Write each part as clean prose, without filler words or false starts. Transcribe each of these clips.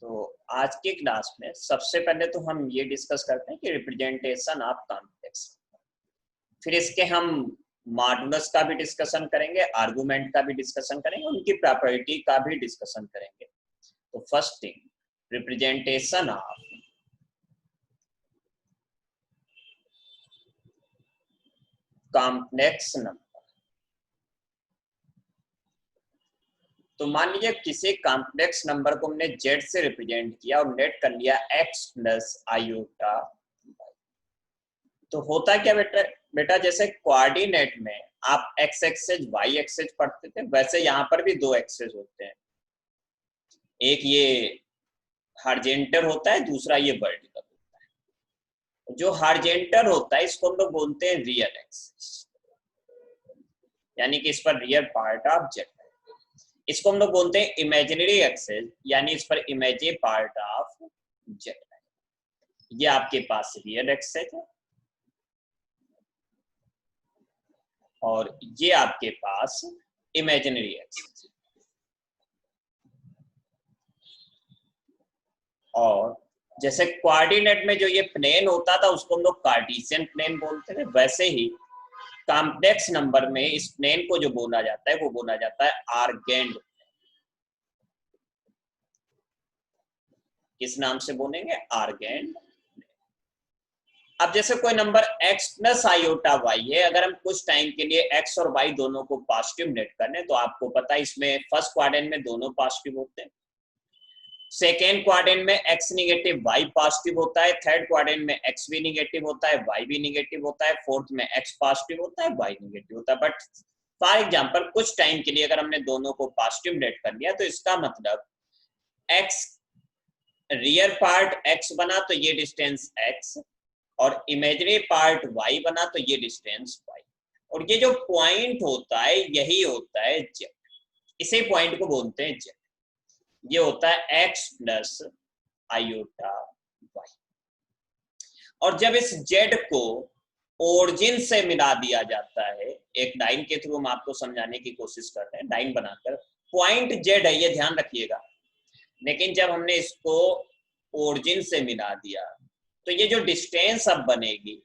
तो आज के क्लास में सबसे पहले तो हम ये डिस्कस करते हैं कि रिप्रेजेंटेशन ऑफ कॉम्प्लेक्स। फिर इसके हम मॉडुलस का भी डिस्कशन करेंगे, आर्गुमेंट का भी डिस्कशन करेंगे, उनकी प्रॉपर्टी का भी डिस्कशन करेंगे। तो first thing, representation of complex number. तो मान लीजिए किसी कॉम्प्लेक्स नंबर को हमने z से रिप्रेजेंट किया और नेट कर लिया x प्लस आयोटा। तो होता क्या बेटा जैसे कोऑर्डिनेट में आप x एक्सेस y एक्सेस पढ़ते थे, वैसे यहाँ पर भी दो एक्सेस होते हैं। एक ये हार्जेंटल होता है, दूसरा ये वर्टिकल होता है। जो हार्जेंटल होता है इसको हम लोग बोलते हैं रियल एक्सेस, यानी कि इस पर रियल पार्ट ऑफ z। इसको हम लोग बोलते हैं इमेजिनरी एक्सेस, यानी इस पर इमेजिनरी पार्ट ऑफ z। ये आपके पास रियल एक्सेस है और ये आपके पास इमेजिनरी एक्सेस। और जैसे कोऑर्डिनेट में जो ये प्लेन होता था उसको हम लोग कार्टेशियन प्लेन बोलते थे, वैसे ही कॉम्प्लेक्स नंबर में इस प्लेन को जो बोला जाता है वो बोला जाता है आर्गेंड। किस नाम से बोलेंगे? आर्गेंड। अब जैसे कोई number x plus iota y है, अगर हम कुछ टाइम के लिए x और y दोनों को पॉजिटिव नेट करने, तो आपको पता है इसमें फर्स्ट क्वाड्रेंट में दोनों पॉजिटिव होते हैं, सेकेंड क्वाड्रेंट में x निगेटिव y पॉजिटिव होता है, थर्ड क्वाड्रेंट में x भी निगेटिव होता है y भी निगेटिव होता है, फोर्थ में x पॉजिटिव होता है y निगेटिव होता है। बट फॉर एग्जांपल कुछ टाइम के लिए अगर हमने दोनों को पॉजिटिव नेट कर लिया तो इसका मतलब x रियल पार्ट x बना तो ये डिस्टेंस x, और इमेजिनरी पार्ट y बना तो ये डिस्टेंस y, और ये जो पॉइंट होता है यही होता है z। इसी पॉइंट को बोलते हैं z। ये होता है x प्लस आयोटा y। और जब इस z को ओरिजिन से मिला दिया जाता है, एक लाइन के थ्रू हम आपको समझाने की कोशिश कर रहे हैं, लाइन बनाकर, पॉइंट z है ये ध्यान रखिएगा, लेकिन जब हमने इसको ओरिजिन से मिला दिया तो ये जो डिस्टेंस अब बनेगी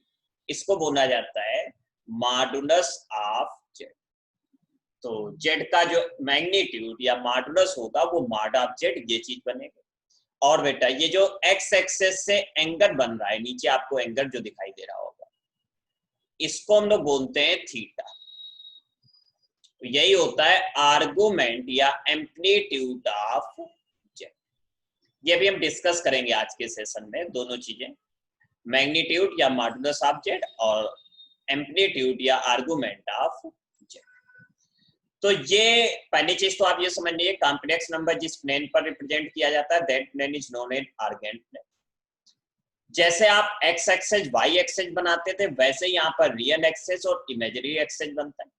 इसको बोला जाता है मॉडुलस ऑफ z। तो z का जो मैग्नीट्यूड या मॉडुलस होगा वो मॉड ऑफ z, ये चीज बनेगी। और बेटा ये जो x एक्सेस से एंगल बन रहा है, नीचे आपको एंगल जो दिखाई दे रहा होगा, इसको हम लोग बोलते हैं थीटा। तो यही होता है आर्गुमेंट या एम्पलीट्यूड ऑफ z। ये भी हम डिस्कस करेंगे आज के सेशन में, दोनों चीजें, मैग्नीट्यूड या मॉडुलस ऑफ z और एम्पलीट्यूड या आर्गुमेंट ऑफ z। तो ये पहली चीज तो आप ये समझ लीजिए, कॉम्प्लेक्स नंबर जिस प्लेन पर रिप्रेजेंट किया जाता है that plane is known as Argand plane. जैसे आप x एक्सेस y एक्सेस बनाते थे, वैसे यहाँ पर रियल एक्सेस और इमेजिनरी एक्सेस बनता है।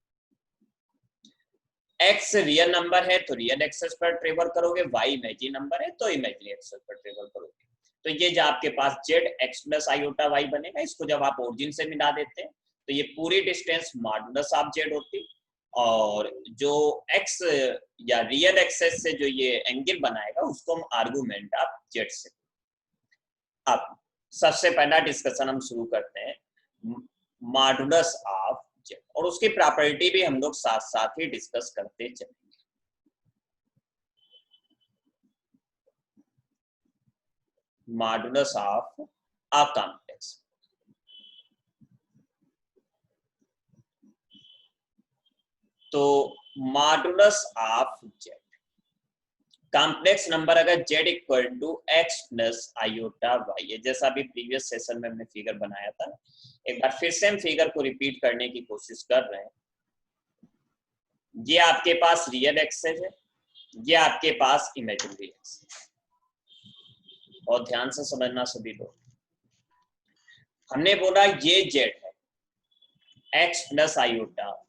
x रियल नंबर है तो रियल एक्सेस पर ट्रेवल करोगे, y इमेजिनरी नंबर है तो इमेजिनरी एक्सेस पर ट्रेवल करोगे। तो ये जो आपके पास z x plus iota y बनेगा, इसको जब आप ओरिजिन से मिला देते हैं तो ये पूरी डिस्टेंस मॉडुलस ऑफ z होती, और जो x या रियल एक्सेस से जो ये एंगल बनाएगा उसको हम आर्गुमेंट ऑफ z से। अब सबसे पहला डिस्कशन हम शुरू करते हैं मॉडुलस ऑफ z, और उसकी प्रॉपर्टी भी हम लोग साथ साथ ही डिस्कस करते चलेंगे। Modulus of a complex. तो modulus of z, complex number अगर z equal to x plus iota y है, जैसा अभी प्रीवियस सेशन में हमने फिगर बनाया था, एक बार फिर से हम फिगर को रिपीट करने की कोशिश कर रहे हैं। ये आपके पास रियल एक्सेस है, ये आपके पास इमेजिनरी एक्सेस। और ध्यान से समझना सभी लोग, हमने बोला ये z है x प्लस आयोटा,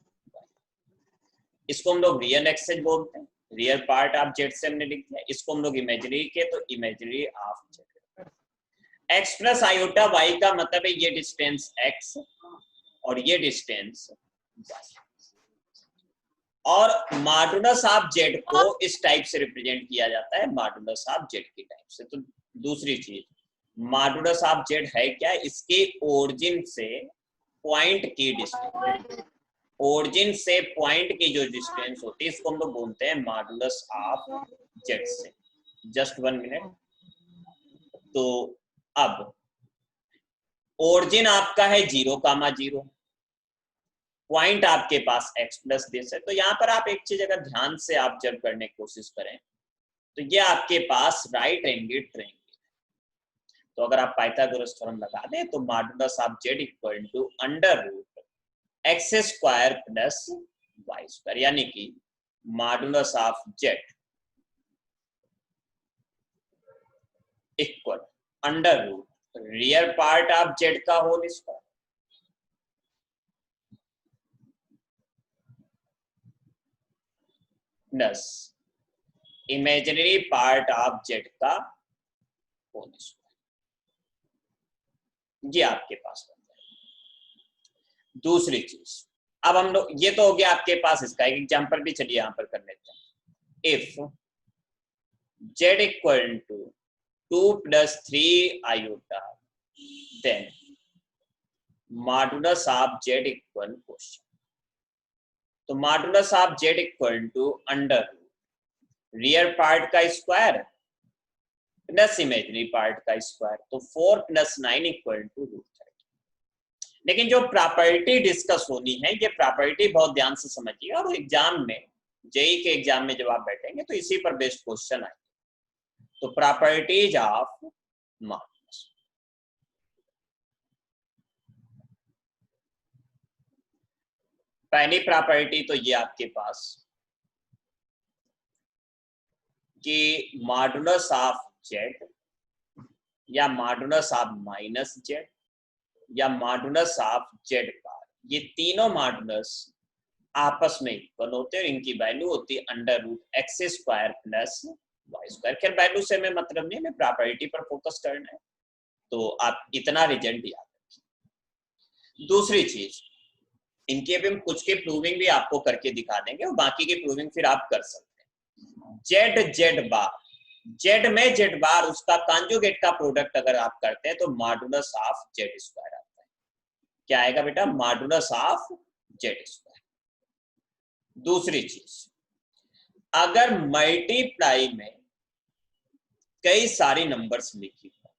इसको हम लोग रियल एक्सेस बोलते हैं, रियल पार्ट ऑफ z से हमने लिख दिया। इसको हम लोग इमेजिनरी के तो imaginary of z। x plus iota y का मतलब है ये डिस्टेंस x और ये डिस्टेंस y। और मॉडुलस ऑफ जेड को इस टाइप से रिप्रेजेंट किया जाता है, मॉडुलस ऑफ जेड की टाइप से। तो दूसरी चीज, मॉडुलस ऑफ जेड है क्या? इसके ओरिजिन से पॉइंट की डिस्टेंस, ओरिजिन से पॉइंट की जो डिस्टेंस होती है इसको हम लोग बोलते हैं मॉडुलस ऑफ जेड से। Just 1 minute. तो अब ओरिजिन आपका है 0,0, पॉइंट आपके पास x प्लस दिस है। तो यहाँ पर आप एक चीज अगर ध्यान से आप जब करने की कोशिश करें तो ये आपके पास राइट एंगल ट्रायंगल। तो अगर आप पाइथागोरस थ्योरम लगा दें तो modulus of z equal to under root x square plus y square, यानी कि modulus of z equal under root real part of z का whole square plus imaginary part of z का whole square. ये आपके पास बन जाएगा। दूसरी चीज, अब हम लोग, ये तो हो गया आपके पास, इसका एक एग्जांपल भी चलिए यहां पर कर लेते हैं। If z equal to 2 + 3 iota then modulus of z equal question. तो modulus of z equal to under real part का स्क्वायर प्लस इमेजिनरी पार्ट का स्क्वायर। तो 4 + 9 इक्वल टू √30। लेकिन जो प्रॉपर्टी डिस्कस होनी है, ये प्रॉपर्टी बहुत ध्यान से समझिए, और एग्जाम में, जेई के एग्जाम में जब आप बैठेंगे तो इसी पर बेस्ड क्वेश्चन आएंगे। तो प्रॉपर्टीज ऑफ मॉडुलस, पहली प्रॉपर्टी तो ये आपके पास कि मॉडुलस ऑफ जेड या मॉडुलस ऑफ माइनस जेड या मॉडुलस ऑफ जेड बार, ये तीनों मॉडुलस आपस में इक्वल होते हैं और इनकी वैल्यू होती है under root x square plus y square. खैर वैल्यू से हमें मतलब नहीं, हमें प्रॉपर्टी पर फोकस करना है, तो आप इतना रिजल्ट याद रखिए। दूसरी चीज, इनकी अभी हम कुछ की प्रूविंग भी आपको करके दिखा देंगे और बाकी की प्रूविंग फिर आप कर सकते हैं। जेड जेड बार, जेड में जेड बार उसका कॉन्जुगेट का प्रोडक्ट अगर आप करते हैं तो मॉडुलस ऑफ जेड स्क्वायर आता है। क्या आएगा बेटा? Modulus of Z square. दूसरी चीज, अगर मल्टीप्लाई में कई सारी नंबर्स लिखी हो,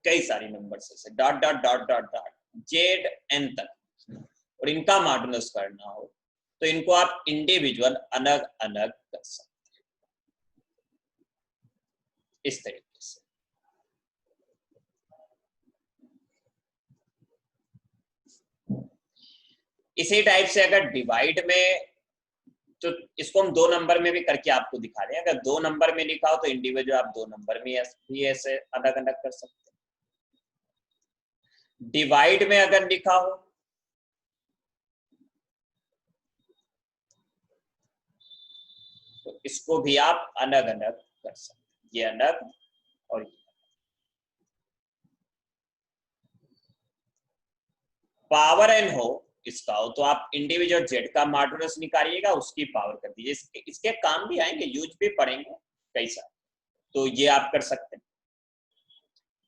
कई सारी नंबर्स से dot dot dot dot dot z n तक, और इनका मॉडुलस करना हो तो इनको आप इंडिविजुअल अलग अलग कर सकते हैं इस तरीके से। इसी टाइप से अगर डिवाइड में, तो इसको हम 2 नंबर में भी करके आपको दिखा दें। अगर 2 नंबर में लिखा हो तो इंडिविजुअल आप 2 नंबर में भी ऐसे अलग अलग कर सकते हैं। डिवाइड में अगर लिखा हो तो इसको भी आप अलग अलग कर सकते हैं, ये अलग और ये। पावर एन हो इसका हो तो आप इंडिविजुअल जेड का मॉडुलस निकालिएगा, उसकी पावर कर दीजिए। इसके काम भी आएंगे, यूज भी पड़ेंगे कई सारे, तो ये आप कर सकते हैं।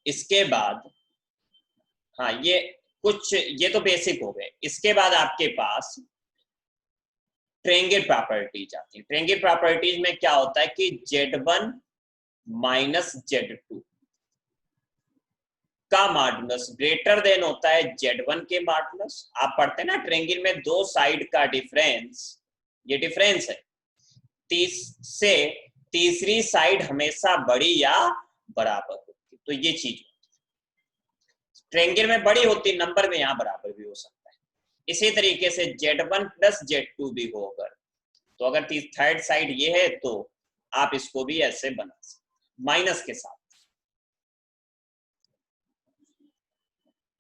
इसके बाद, हाँ ये कुछ, ये तो बेसिक हो गए। इसके बाद आपके पास ट्रायंगल प्रॉपर्टीज आती है। ट्रायंगल प्रॉपर्टीज में क्या होता है कि Z1 माइनस Z2 का मॉडुलस ग्रेटर देन होता है Z1 के मॉडुलस। आप पढ़ते हैं ना ट्रायंगल में दो साइड का डिफरेंस, ये डिफरेंस है, से तीसरी साइड हमेशा बड़ी या बराबर होती, तो ये चीज ट्रायंगल में बड़ी होती, नंबर में यहाँ बराबर भी हो सकता है। इसी तरीके से Z1 प्लस Z2 भी हो, अगर तो अगर थर्ड साइड ये है तो आप इसको भी ऐसे बना सकते माइनस के साथ।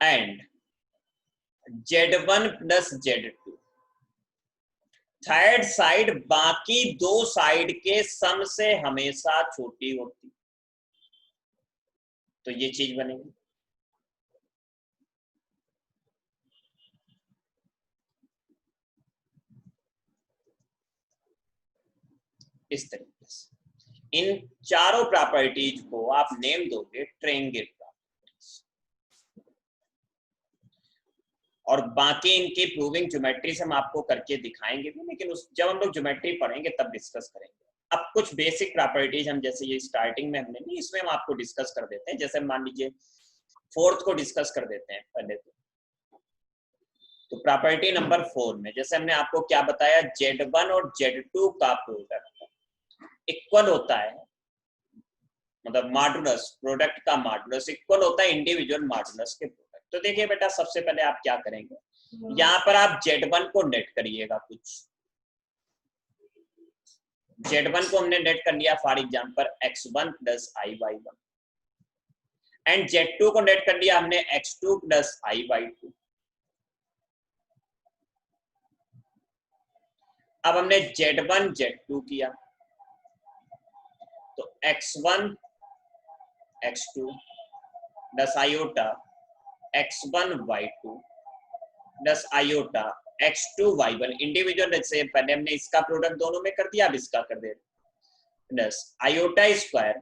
And Z1 plus Z2, third side बाकी दो साइड के सम से हमेशा छोटी होती, तो ये चीज बनेगी। इस तरीके से इन चारों प्रॉपर्टीज को आप नेम दोगे ट्रायंगल प्रॉपर्टीज, और बाकी इनकी प्रूविंग ज्योमेट्री से हम आपको करके दिखाएंगे भी, लेकिन जब हम लोग ज्योमेट्री पढ़ेंगे तब डिस्कस करेंगे। अब कुछ बेसिक प्रॉपर्टीज हम, जैसे ये स्टार्टिंग में हमने नहीं, इसमें हम आपको डिस्कस कर देते हैं। जैसे मान लीजिए फोर्थ को डिस्कस कर देते हैं पहले। तो प्रॉपर्टी नंबर 4 में जैसे हमने आपको क्या बताया, Z1 और Z2 का प्रोडक्ट इक्वल होता है, मतलब मॉडुलस, प्रोडक्ट का मॉडुलस इक्वल होता है इंडिविजुअल मॉडुलस के प्रोडक्ट। तो देखिए बेटा, सबसे पहले आप क्या करेंगे, यहाँ पर आप Z1 को नेट करिएगा। कुछ Z1 को हमने नेट कर लिया, for example x1 plus i/1, and Z2 को नेट कर लिया हमने x2 प्लस i/2। अब हमने Z1 Z2 किया, तो x1 x2 plus iota x1 y2 plus iota x2 y1 individual से पहले हमने इसका प्रोडक्ट दोनों में कर दिया, अब इसका कर दे plus iota square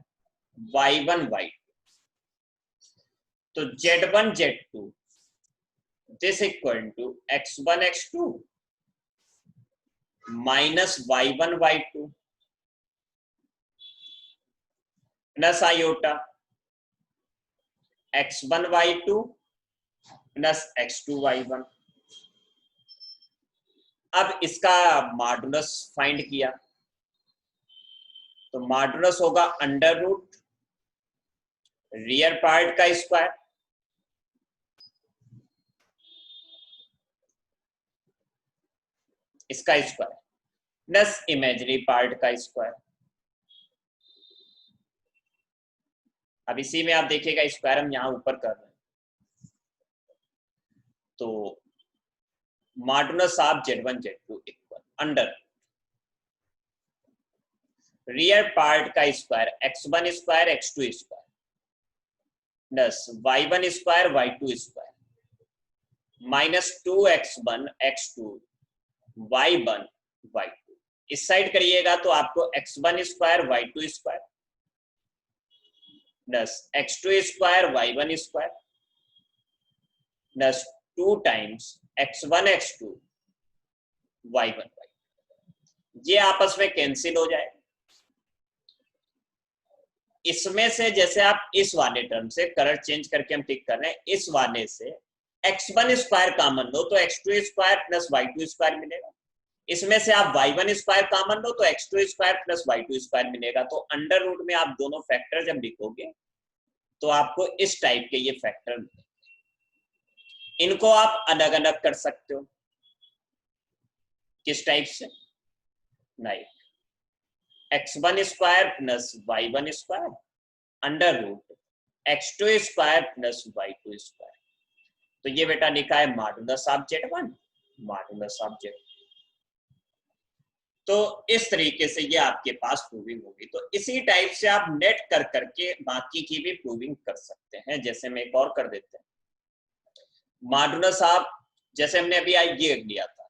y1 y2। तो Z1 Z2 this equal to x1 x2 minus y1 y2 plus iota x1 y2 plus x2 y1। अब इसका मॉडुलस फाइंड किया, तो मॉडुलस होगा अंडर रूट रियल पार्ट का स्क्वायर इसका स्क्वायर प्लस इमेजिनरी पार्ट का square. अब इसी में आप देखिएगा स्क्वायर हम यहां ऊपर कर रहे हैं, तो modulus of Z1 Z2 equal under real part का square x1 square x2 square plus y1 square y2 square minus 2x1 x2 y1 y2। इस साइड करिएगा तो आपको x1 square y2 square plus x2 square y1 square plus 2 times x1 x2 y1 y2, ये आपस में cancel हो जाए। इसमें से जैसे आप इस वाले टर्म से कलर चेंज करके हम टिक कर रहे हैं, इस वाले से x1 स्क्वायर कॉमन लो तो x2 square plus y2 square मिलेगा। इसमें से आप y1 स्क्वायर कॉमन लो तो x2 square plus y2 square मिलेगा। तो अंडर रूट में आप दोनों फैक्टर जब लिखोगे तो आपको इस टाइप के ये फैक्टर मिलेंगे। इनको आप अलग अलग कर सकते हो, किस टाइप से, नहीं, x1 square plus y1 square under root x2 square plus y2 square. तो ये बेटा लिखा है modulus of Z1 modulus of Z2। तो इस तरीके से ये आपके पास प्रूविंग होगी। तो इसी टाइप से आप नेट कर करके बाकी की भी प्रूविंग कर सकते हैं। जैसे मैं एक और कर देते हैं, मॉडुलस ऑफ, जैसे हमने अभी ये लिया था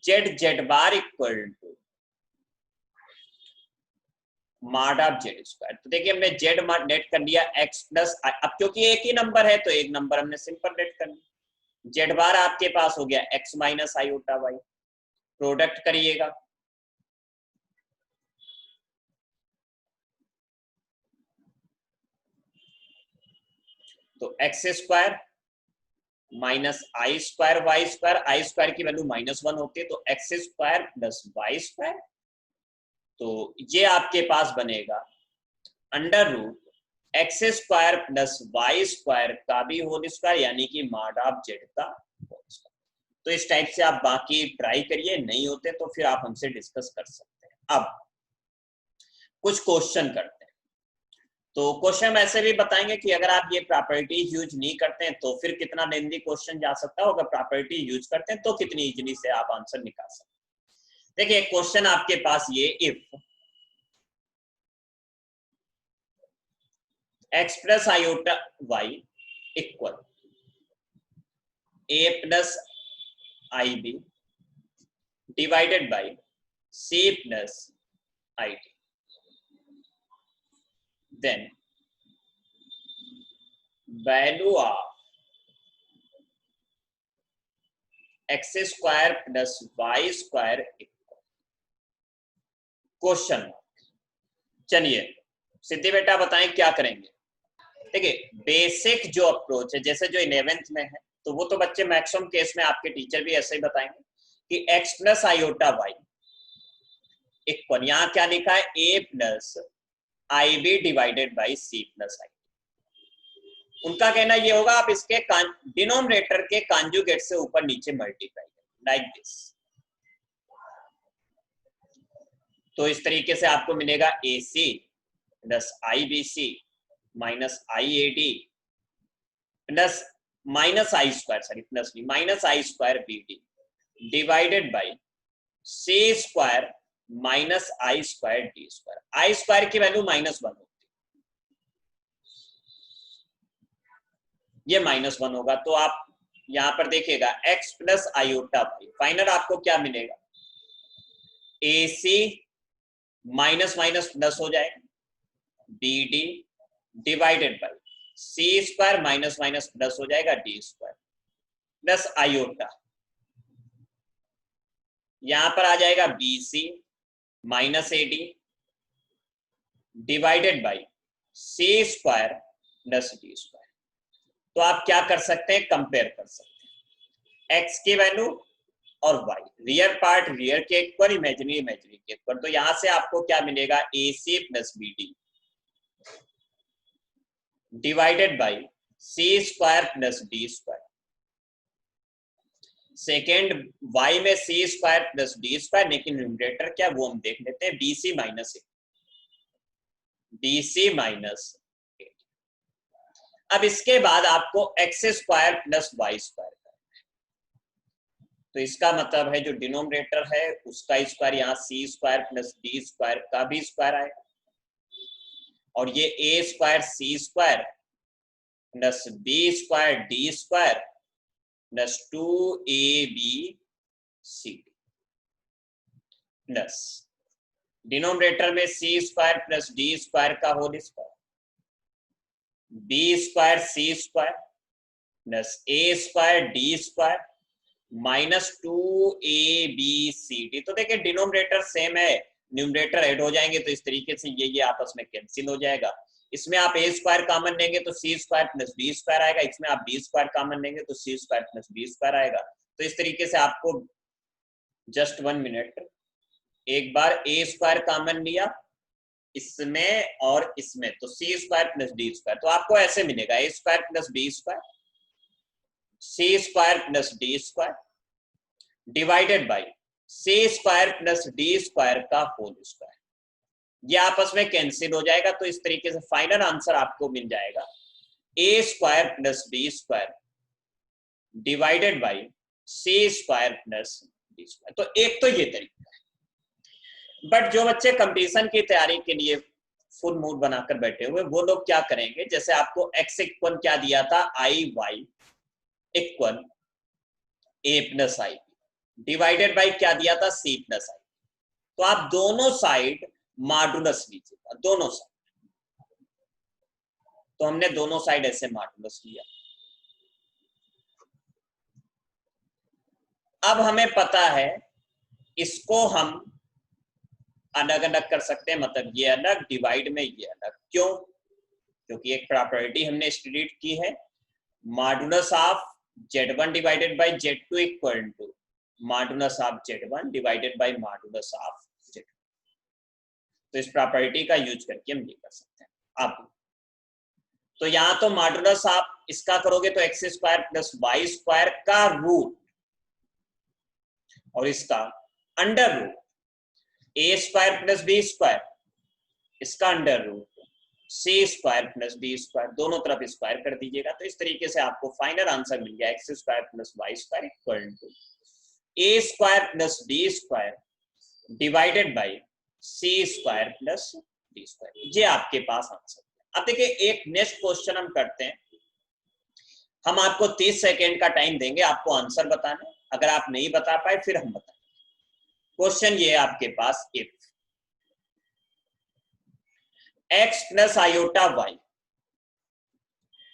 Z bar equal to mod of Z square. तो देखिए हमने Z नेट कर लिया x प्लस, अब क्योंकि एक ही नंबर है तो एक नंबर हमने सिंपल नेट कर लिया। Z बार आपके पास हो गया x minus iota y, product करिएगा तो x square minus i square y square, i square की वैल्यू -1 होती है तो x square plus y square. तो ये आपके पास बनेगा under root x square plus y square का भी होल स्क्वायर, यानी कि मॉड ऑफ Z का होल स्क्वायर। तो इस टाइप से आप बाकी ट्राई करिए, नहीं होते तो फिर आप हमसे डिस्कस कर सकते हैं। अब कुछ क्वेश्चन करते हैं। तो क्वेश्चन ऐसे भी बताएंगे कि अगर आप ये प्रॉपर्टी यूज नहीं करते हैं तो फिर कितना लेंदी क्वेश्चन जा सकता है, अगर प्रॉपर्टी यूज करते हैं तो कितनी इजीली से आप आंसर निकाल सकते हैं। देखिए क्वेश्चन आपके पास ये, if x plus iota y equal a plus ib divided by c plus IT. Then value of x square plus y square equal question. चलिए सिद्धि बेटा बताएं क्या करेंगे। देखिए बेसिक जो अप्रोच है, जैसे जो 11th में है, तो वो तो बच्चे मैक्सिमम केस में आपके टीचर भी ऐसे ही बताएंगे कि x plus iota y equal, यहाँ क्या लिखा है, a plus i b divided by c plus i. उनका कहना ये होगा आप इसके डिनोमिनेटर के कॉन्जुगेट से ऊपर नीचे मल्टीप्लाई लाइक दिस। तो इस तरीके से आपको मिलेगा a c plus i b c minus i a d plus minus i square, sorry plus नहीं, minus i square b d divided by c square minus i square d square. I square की value -1 होती है, ये -1 होगा। तो आप यहां पर देखिएगा x plus iota y, final आपको क्या मिलेगा, a c minus minus plus हो जाएगा b d divided by c square minus minus plus हो जाएगा डी स्क्वायर प्लस आयोटा, यहां पर आ जाएगा b c minus a d divided by c square plus d square. तो आप क्या कर सकते हैं, कंपेयर कर सकते हैं x की वैल्यू और y, रियल पार्ट रियल के इक्वल, इमेजिनरी इमेजिनरी के इक्वल। तो यहां से आपको क्या मिलेगा, a c plus b d divided by c square plus d square. Second y में c square plus d square, लेकिन न्यूमरेटर क्या वो हम देख लेते हैं, bc minus a, bc minus. अब इसके बाद आपको x square plus y square करना है। तो इसका मतलब है जो डिनोमिनेटर है उसका स्क्वायर यहाँ c square plus d square का भी स्क्वायर आएगा, और ये a square c square plus b square d square plus 2ab c plus denominator में c square plus d square का whole square, b square c square plus a square d square minus 2abcd। तो देखिए denominator same है, numerator add हो जाएंगे तो इस तरीके से ये आपस में कैंसिल हो जाएगा। इसमें आप ए स्क्वायर कॉमन लेंगे तो c square plus d square आएगा, इसमें आप बी स्क्वायर कॉमन लेंगे तो c square plus d square आएगा। तो इस तरीके से आपको जस्ट 1 मिनट, एक बार ए स्क्वायर कॉमन लिया इसमें और इसमें, तो c square plus d square, तो आपको ऐसे मिलेगा a square plus b square c square plus d square divided by c square plus d square का होल स्क्वायर। ये आपस में कैंसिल हो जाएगा। तो इस तरीके से फाइनल आंसर आपको मिल जाएगा a square plus b square divided by c square plus d square. तो एक तो ये तरीका है, बट जो बच्चे कंपटीशन की तैयारी के लिए फुल मूड बनाकर बैठे हुए वो लोग क्या करेंगे, जैसे आपको x इक्वल क्या दिया था, i y equal a plus i divided by क्या दिया था, सी प्लस आई। तो आप दोनों साइड मॉडुलस लीजिएगा, दोनों साइड। तो हमने दोनों साइड ऐसे मॉडुलस लिया। अब हमें पता है इसको हम अलग अलग कर सकते हैं, मतलब ये अलग डिवाइड में ये अलग। क्यों? क्योंकि एक प्रॉपर्टी हमने स्टडी की है, modulus of z1 divided by z2 equal to modulus of z1 divided by modulus of z2। तो इस प्रॉपर्टी का यूज करके हम ये कर सकते हैं। अब तो यहां तो मॉडुलस आप इसका करोगे तो x square plus y square का रूट और इसका under root, a square plus b square इसका under root c square plus d square, दोनों तरफ स्क्वायर कर दीजिएगा। तो इस तरीके से आपको फाइनल आंसर मिल गया x square plus y square equal to a square plus b square divided by c square plus d square. ये आपके पास आंसर है। अब देखिए एक नेक्स्ट क्वेश्चन हम करते हैं। हम आपको 30 सेकेंड का टाइम देंगे आपको आंसर बताने, अगर आप नहीं बता पाए फिर हम बताएंगे। क्वेश्चन ये है आपके पास, if x plus iota y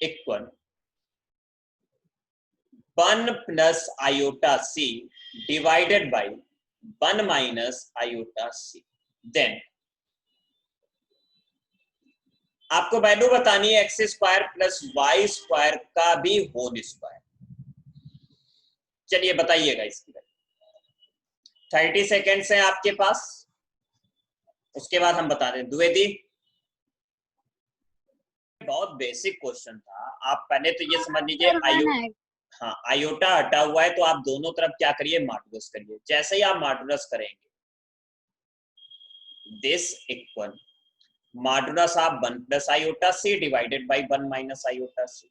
equal 1 plus iota c divided by 1 minus iota c। Then आपको वैल्यू बतानी है x square plus y square का भी होल स्क्वायर। चलिए बताइएगा इसकी वैल्यू। 30 सेकेंड्स है आपके पास, उसके बाद हम बता दें। द्विवेदी, बहुत बेसिक क्वेश्चन था। आप पहले तो ये समझ लीजिए हाँ आयोटा हटा हुआ है तो आप दोनों तरफ क्या करिए, मॉडुलस करिए। जैसे ही आप मॉडुलस करेंगे this equal modulus of 1 plus iota c divided by 1 minus iota c.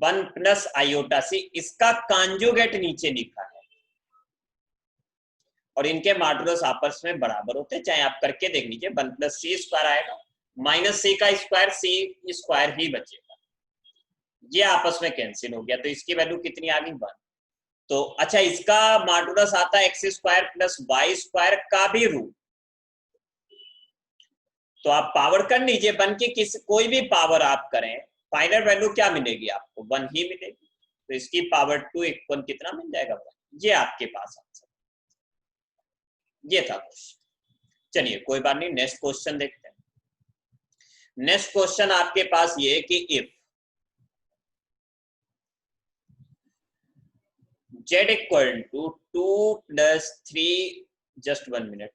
1 plus iota c इसका कॉन्जुगेट नीचे लिखा है और इनके मॉडुलस आपस में बराबर होते हैं, चाहे आप करके देख लीजिए। 1 प्लस सी स्क्वायर आएगा माइनस सी का स्क्वायर, सी स्क्वायर ही बचेगा, ये आपस में कैंसिल हो गया। तो इसकी वैल्यू कितनी आ गई, 1। तो अच्छा इसका मॉडुलस आता है x square plus y square का भी रूट। तो आप पावर कर लीजिए, 1 की कोई भी पावर आप करें फाइनल वैल्यू क्या मिलेगी आपको, 1 ही मिलेगी। तो इसकी पावर 2 इक्वल कितना मिल जाएगा, 1। ये आपके पास आंसर, ये था क्वेश्चन। चलिए कोई बात नहीं, नेक्स्ट क्वेश्चन देखते हैं। नेक्स्ट क्वेश्चन आपके पास ये है कि if z equal to 2 plus 3, just 1 minute,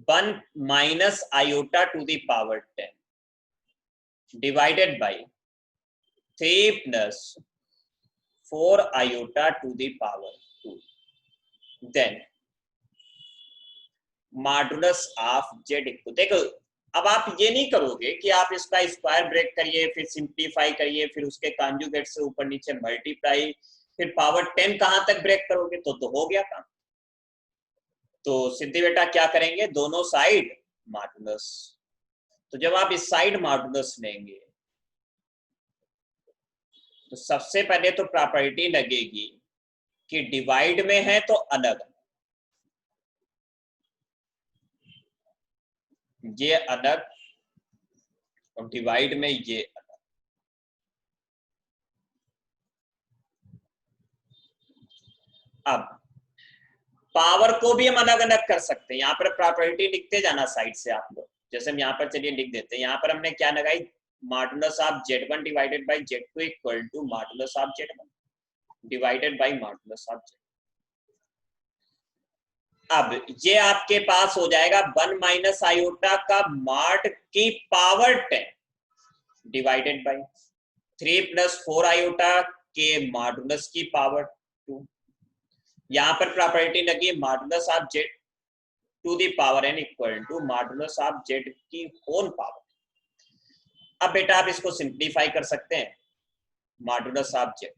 1 minus iota to the power 10 divided by 3 plus 4 iota to the power 2, then modulus of z equal. देखो अब आप ये नहीं करोगे कि आप इसका स्क्वायर ब्रेक करिए फिर सिंप्लीफाई करिए फिर उसके कॉन्जुगेट से ऊपर नीचे मल्टीप्लाई फिर पावर 10 कहां तक ब्रेक करोगे, तो हो गया काम। तो सिद्धि बेटा क्या करेंगे, दोनों साइड मॉडुलस। तो जब आप इस साइड मॉडुलस लेंगे तो सबसे पहले तो प्रॉपर्टी लगेगी कि डिवाइड में है तो अलग, ये अलग और डिवाइड में ये अलग। अब पावर को भी हम अलग अलग कर सकते हैं। यहाँ पर प्रॉपर्टी लिखते जाना साइड से आप लोग, जैसे हम यहाँ पर चलिए लिख देते हैं। यहाँ पर हमने क्या लगाई, modulus of z1 divided by z2 equal to modulus of z1 divided by modulus of z। अब ये आपके पास हो जाएगा 1 माइनस आयोटा का मॉड की power 10 divided by 3 plus 4 iota के मॉडुलस की पावर 2। यहां पर प्रॉपर्टी लगी modulus of z to the power n equal to modulus of z की होल पावर। अब बेटा आप इसको सिंप्लीफाई कर सकते हैं, मॉडुलस ऑफ z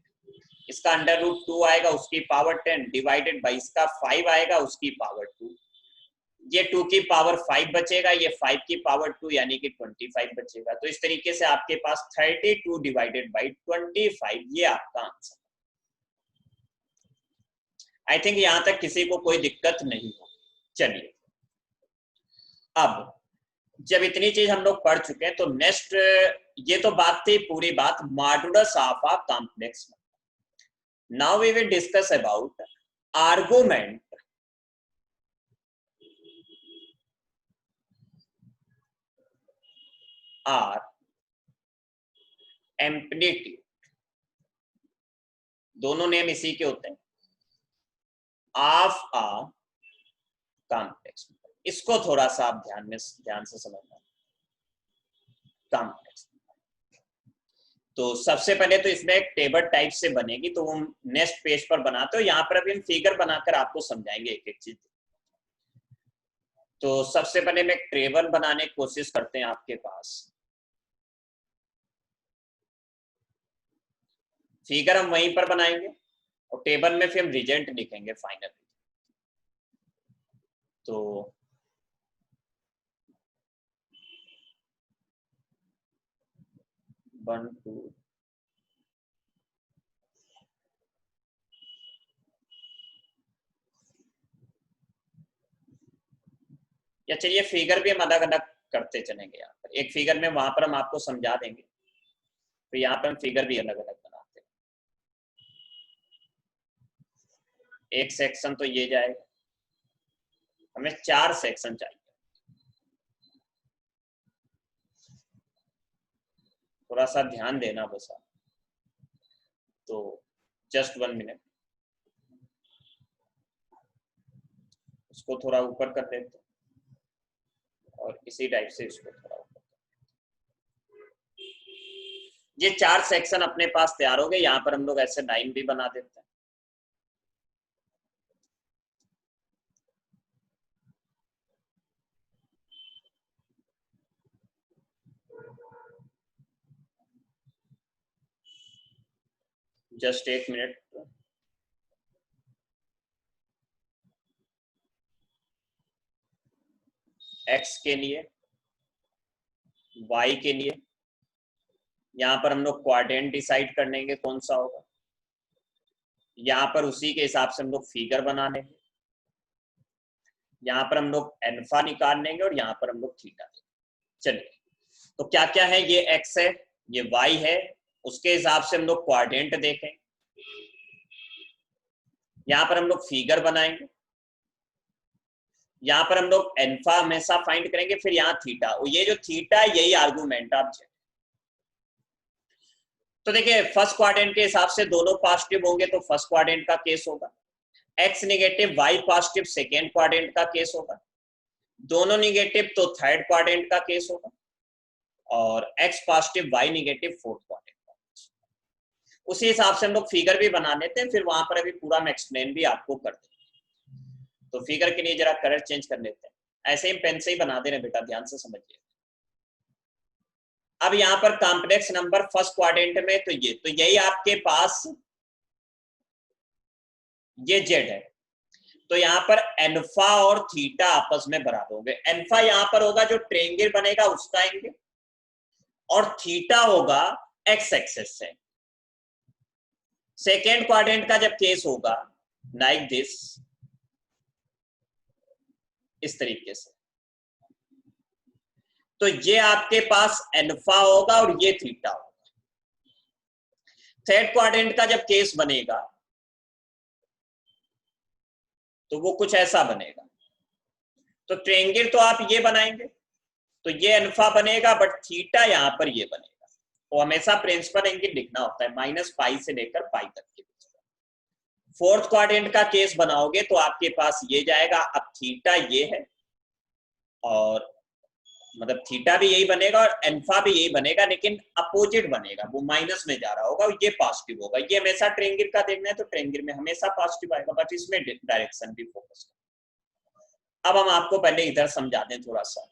इसका अंडर रूट 2 आएगा उसकी पावर 10 डिवाइडेड बाई इसका 5 आएगा उसकी पावर 2, ये 2 की पावर 5 बचेगा, ये 5 की पावर 2 यानी कि 25 बचेगा। तो इस तरीके से आपके पास 32 डिवाइडेड बाई 25, ये आपका आंसर। आई थिंक यहां तक किसी को कोई दिक्कत नहीं हो। चलिए अब जब इतनी चीज हम लोग पढ़ चुके हैं तो नेक्स्ट, ये तो बात थी पूरी बात modulus of a complex number. Now we will discuss about argument और एम्पलीट्यूड, दोनों नेम इसी के होते हैं, ऑफ अ कॉम्प्लेक्स। इसको थोड़ा सा आप ध्यान से समझना। कॉम्प्लेक्स तो सबसे पहले तो इसमें एक टेबल टाइप से बनेगी, तो हम नेक्स्ट पेज पर बनाते हो। यहाँ पर अभी हम फिगर बनाकर आपको समझाएंगे एक एक चीज। तो सबसे पहले मैं एक टेबल बनाने की कोशिश करते हैं आपके पास। फिगर हम वहीं पर बनाएंगे और टेबल में फिर हम रिजल्ट लिखेंगे फाइनल। तो 1 2 1 या चलिए फिगर भी हम अलग अलग करते चलेंगे। यहाँ पर एक फिगर में वहां पर हम आपको समझा देंगे, तो यहाँ पर हम फिगर भी अलग अलग बनाते हैं। एक सेक्शन तो ये जाएगा, हमें 4 सेक्शन चाहिए। थोड़ा सा ध्यान देना बस आप, तो जस्ट 1 मिनट, उसको थोड़ा ऊपर कर देते और इसी टाइप से इसको थोड़ा ऊपर। ये 4 सेक्शन अपने पास तैयार हो गए। यहाँ पर हम लोग ऐसे लाइन भी बना देते हैं। Just 1 minute. एक्स के लिए, वाई के लिए, यहाँ पर हम लोग क्वाड्रेंट डिसाइड कर लेंगे कौन सा होगा। यहाँ पर उसी के हिसाब से हम लोग फिगर बना लेंगे। यहाँ पर हम लोग एल्फा निकाल लेंगे और यहाँ पर हम लोग थीटा देंगे। चलिए, तो क्या क्या है, ये एक्स है, ये वाई है, उसके हिसाब से हम लोग क्वाड्रेंट देखें। यहाँ पर हम लोग फिगर बनाएंगे, यहाँ पर हम लोग एल्फा हमेशा फाइंड करेंगे, फिर यहाँ थीटा। और ये जो थीटा है यही आर्गुमेंट आप। तो देखिए फर्स्ट क्वाड्रेंट के हिसाब से दोनों पॉजिटिव होंगे तो फर्स्ट क्वाड्रेंट का केस होगा। X negative y positive second quadrant का केस होगा। दोनों नेगेटिव तो थर्ड क्वाड्रेंट का केस होगा। और x positive y negative fourth quadrant का केस होगा। उसी हिसाब से हम लोग फिगर भी बना लेते हैं, फिर वहां पर अभी पूरा मैं एक्सप्लेन भी आपको कर देंगे। तो फिगर के लिए जरा कलर चेंज कर लेते हैं। ऐसे ही पेन से ही बना दे रहे बेटा, ध्यान से समझिए। अब यहाँ पर कॉम्प्लेक्स नंबर फर्स्ट क्वाड्रेंट में तो ये, तो यही आपके पास ये जेड है। तो यहाँ पर एल्फा और थीटा आपस में बराबर होंगे। एल्फा यहाँ पर होगा जो ट्रायंगल बनेगा उसका एंगल, और थीटा होगा एक्स एक्सिस से। सेकेंड क्वाड्रेंट का जब केस होगा लाइक दिस, इस तरीके से, तो ये आपके पास एल्फा होगा और ये थीटा होगा। थर्ड क्वाड्रेंट का जब केस बनेगा तो वो कुछ ऐसा बनेगा। तो ट्रायंगल तो आप ये बनाएंगे, तो ये अल्फा बनेगा, बट थीटा यहां पर ये बनेगा। तो हमेशा प्रिंसिपल एंगल लिखना होता है -पाई से लेकर पाई तक के बीच में। फोर्थ क्वाड्रेंट का केस बनाओगे तो आपके पास ये जाएगा। अब थीटा ये है, और मतलब थीटा भी यही बनेगा और अल्फा भी यही बनेगा, लेकिन अपोजिट बनेगा, वो माइनस में जा रहा होगा और ये पॉजिटिव होगा। ये हमेशा ट्रायंगल का देखना है तो ट्रायंगल में हमेशा पॉजिटिव आएगा, बट इसमें डायरेक्शन भी फोकस करें। अब हम आपको पहले इधर समझा दें थोड़ा सा।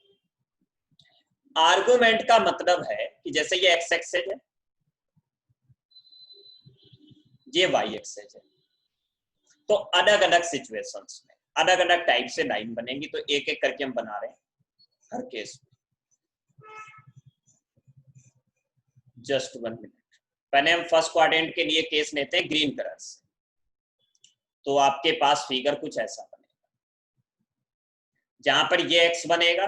आर्गुमेंट का मतलब है कि जैसे ये एक्स एक्सिस है, ये वाई एक्सिस है, तो अलग अलग सिचुएशंस में अलग अलग टाइप से लाइन बनेगी। तो एक एक करके हम बना रहे हैं हर केस में। Just 1 minute. पहले हम फर्स्ट क्वाड्रेंट के लिए केस लेते हैं ग्रीन कलर से। तो आपके पास फिगर कुछ ऐसा बनेगा, जहां पर ये एक्स बनेगा,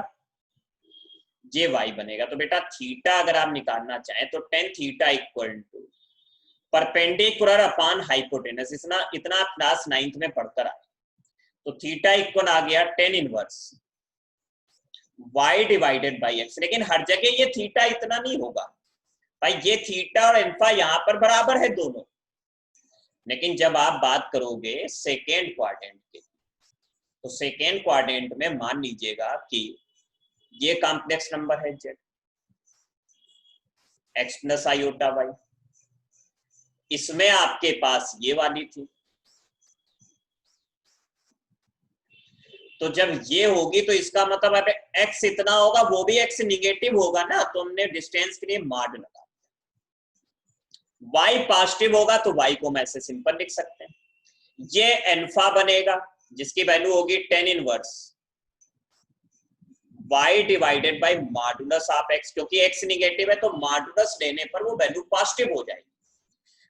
ये वाई बनेगा। तो बेटा थीटा अगर आप निकालना चाहें तो tan theta equal to perpendicular upon hypotenuse. इतना आप क्लास 9th में पढ़कर आए। तो थीटा इक्वल आ गया tan inverse y divided by x। लेकिन हर जगह ये थीटा इतना नहीं होगा भाई, ये थीटा और अल्फा यहाँ पर बराबर है दोनों। लेकिन जब आप बात करोगे सेकेंड क्वाड्रेंट की, तो सेकेंड क्वाड्रेंट में मान लीजिएगा कि ये कॉम्प्लेक्स नंबर है z, x plus iota y, इसमें आपके पास ये वाली थी। तो जब ये होगी तो इसका मतलब x इतना होगा, वो भी x निगेटिव होगा ना, तो हमने डिस्टेंस के लिए मॉड लगा। y पॉजिटिव होगा तो y को हम ऐसे सिंपल लिख सकते हैं। ये अल्फा बनेगा जिसकी वैल्यू होगी tan inverse y divided by modulus of x, क्योंकि x निगेटिव है तो मॉडुलस लेने पर वो वैल्यू पॉजिटिव हो जाएगी।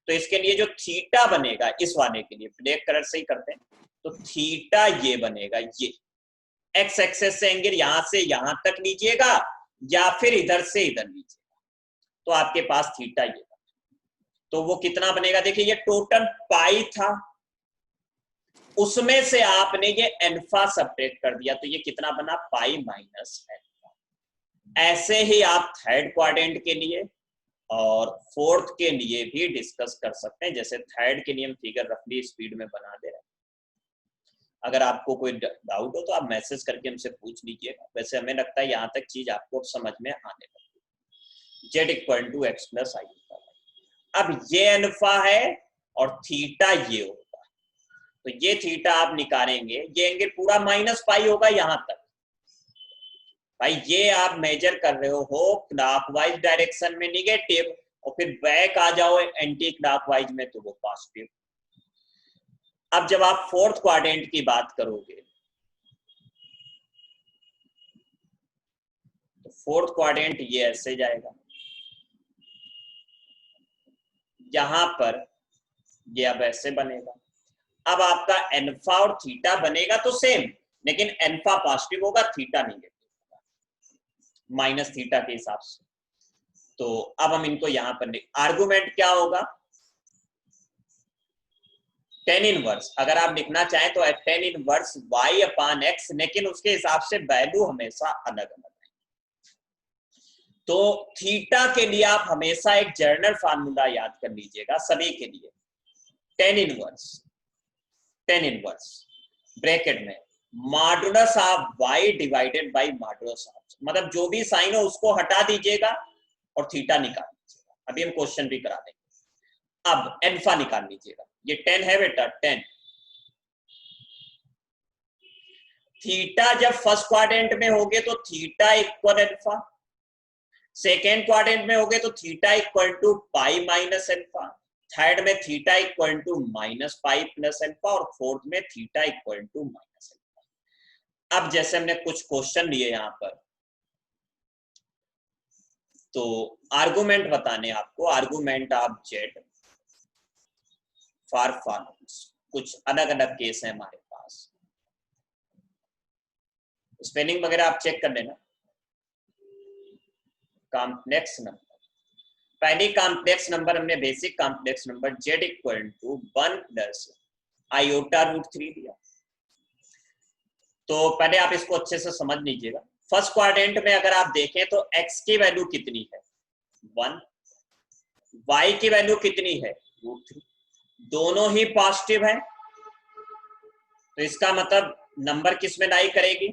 तो इसके लिए जो थीटा बनेगा, इस वाले के लिए ब्लैक कलर से ही करते हैं, तो थीटा ये बनेगा, ये एक्स एक्सेस से एंगल यहां से यहां तक लीजिएगा या फिर इधर से इधर लीजिएगा, तो आपके पास थीटा ये, तो वो कितना बनेगा, देखिए ये टोटल पाई था, उसमें से आपने ये एल्फा सब्ट्रैक्ट कर दिया, तो ये कितना बना, पाई माइनस एल्फा। ऐसे ही आप थर्ड क्वाड्रेंट के लिए और फोर्थ के लिए भी डिस्कस कर सकते हैं। जैसे थर्ड के लिए हम फिगर रफली स्पीड में बना दे रहे हैं, अगर आपको कोई डाउट हो तो आप मैसेज करके हमसे पूछ लीजिएगा। वैसे हमें लगता है यहाँ तक चीज आपको समझ में आने लगी। Z equal to x plus i. अब ये अल्फा है और थीटा ये होगा, तो ये थीटा आप निकालेंगे, ये एंगल पूरा माइनस पाई होगा यहां तक। भाई ये आप मेजर कर रहे हो क्लॉकवाइज डायरेक्शन में निगेटिव, और फिर बैक आ जाओ एंटी क्लॉकवाइज में तो वो पॉजिटिव। अब जब आप फोर्थ क्वाड्रेंट की बात करोगे तो फोर्थ क्वाड्रेंट ये ऐसे जाएगा, यहां पर ये अब ऐसे बनेगा। अब आपका एल्फा और थीटा बनेगा तो सेम, लेकिन एल्फा पॉजिटिव होगा, थीटा नेगेटिव होगा, माइनस थीटा के हिसाब से। तो अब हम इनको यहां पर आर्गुमेंट क्या होगा, टेन इनवर्स। अगर आप लिखना चाहें तो टेन इनवर्स y अपान एक्स, लेकिन उसके हिसाब से वैल्यू हमेशा अलग अलग है। तो थीटा के लिए आप हमेशा एक जर्नल फार्मूला याद कर लीजिएगा सभी के लिए, टेन इनवर्स ब्रैकेट में modulus of y divided by modulus of, मतलब जो भी साइन हो उसको हटा दीजिएगा और थीटा निकाल लीजिएगा। अभी हम क्वेश्चन भी करा देंगे। अब एल्फा निकाल लीजिएगा, ये 10 है बेटा, 10। थीटा जब फर्स्ट क्वाड्रेंट में होगे तो theta equal alpha, second quadrant में होगे तो theta equal to pi minus alpha, third में theta equal to minus pi plus alpha, और फोर्थ में theta equal to minus alpha. अब जैसे हमने कुछ क्वेश्चन लिए यहां पर, तो आर्गुमेंट बताने आपको, argument of Z for followings, कुछ अलग अलग केस है हमारे पास, स्पेलिंग वगैरह आप चेक कर लेना। कॉम्प्लेक्स नंबर, पहली कॉम्प्लेक्स नंबर हमने basic complex number z equal to 1 plus iota root 3 दिया। तो पहले आप इसको अच्छे से समझ लीजिएगा। फर्स्ट क्वाड्रेंट में अगर आप देखें तो x की वैल्यू कितनी है, 1, y की वैल्यू कितनी है, रूट 3, दोनों ही पॉजिटिव है, तो इसका मतलब नंबर किस में लाई करेगी,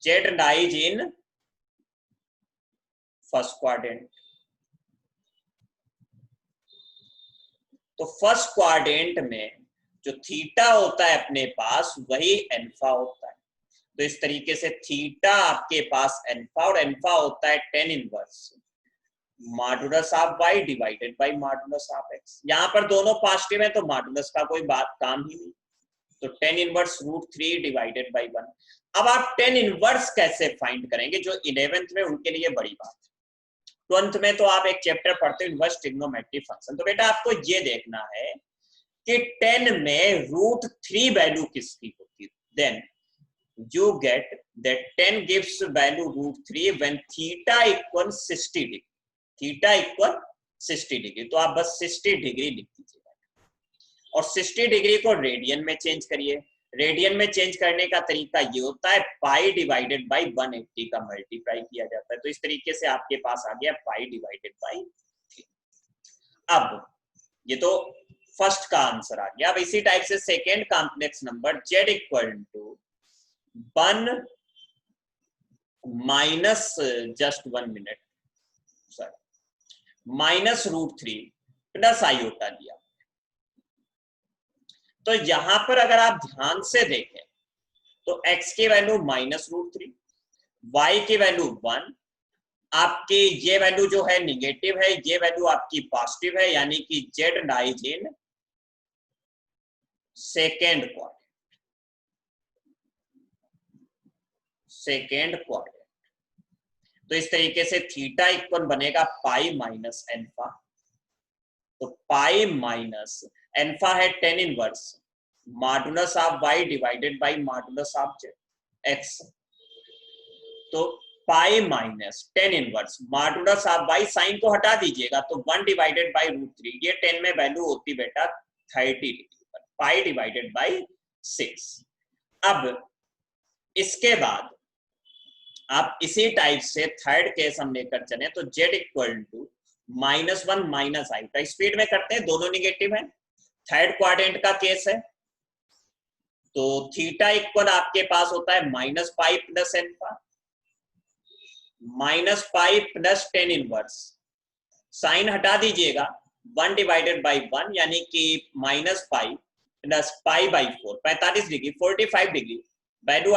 Z lies in first quadrant. तो फर्स्ट क्वाड्रेंट में जो थीटा होता है अपने पास वही एल्फा होता है, तो इस तरीके से थीटा आपके पास एल्फा, और एल्फा होता है 10 inverse modulus of y divided by modulus of x। यहां पर दोनों पॉजिटिव है तो मॉडुलस का कोई बात काम ही नहीं, तो 10 इनवर्स रूट 3 डिवाइडेड बाय 1। अब आप 10 इनवर्स कैसे फाइंड करेंगे, जो 11th में उनके लिए बड़ी बात है। 12th में तो आप एक चैप्टर पढ़ते हो इनवर्स ट्रिग्नोमेट्री फंक्शन, तो बेटा आपको ये देखना है कि 10 में रूट 3 वैल्यू किसकी होती है, then you get that 10 gives value root 3 when theta equal 60 degree, theta equal 60 degree. तो आप बस 60 डिग्री लिख दीजिएगा, और 60 डिग्री को रेडियन में चेंज करिए। रेडियन में चेंज करने का तरीका ये होता है, पाई डिवाइडेड बाई 180 का मल्टीप्लाई किया जाता है, तो इस तरीके से आपके पास आ गया पाई डिवाइडेड बाई 3। अब ये तो फर्स्ट का आंसर आ गया। अब इसी टाइप से second complex number z equal to 1 minus, just 1 minute, sorry, minus root 3 plus iota दिया। तो यहां पर अगर आप ध्यान से देखें तो x की वैल्यू माइनस रूट 3, y की वैल्यू 1, आपकी ये वैल्यू जो है निगेटिव है, ये वैल्यू आपकी पॉजिटिव है, यानी कि Z lies in second quadrant, second quadrant. तो इस तरीके से थीटा इक्वल बनेगा पाई माइनस एल्फा, तो पाई माइनस एल्फा है 10 inverse modulus of y divided by modulus of z, x, तो pi minus tan inverse modulus of by, sign को हटा दीजिएगा तो 1 डिवाइडेड बाई √3, ये 10 में वैल्यू होती बेटा 30 डिग्री, पाई डिवाइडेड बाई 6। अब इसके बाद आप इसी टाइप से थर्ड केस हम लेकर चले तो z equal to -1 minus iota, speed में करते हैं, दोनों निगेटिव है, थर्ड क्वाड्रेंट का केस है, तो थीटा इक्वल आपके पास होता है -pi plus alpha, -pi plus tan inverse, sign हटा दीजिएगा 1 डिवाइडेड बाई 1 यानी कि -pi plus pi by 4, 45 degree 45 degree, value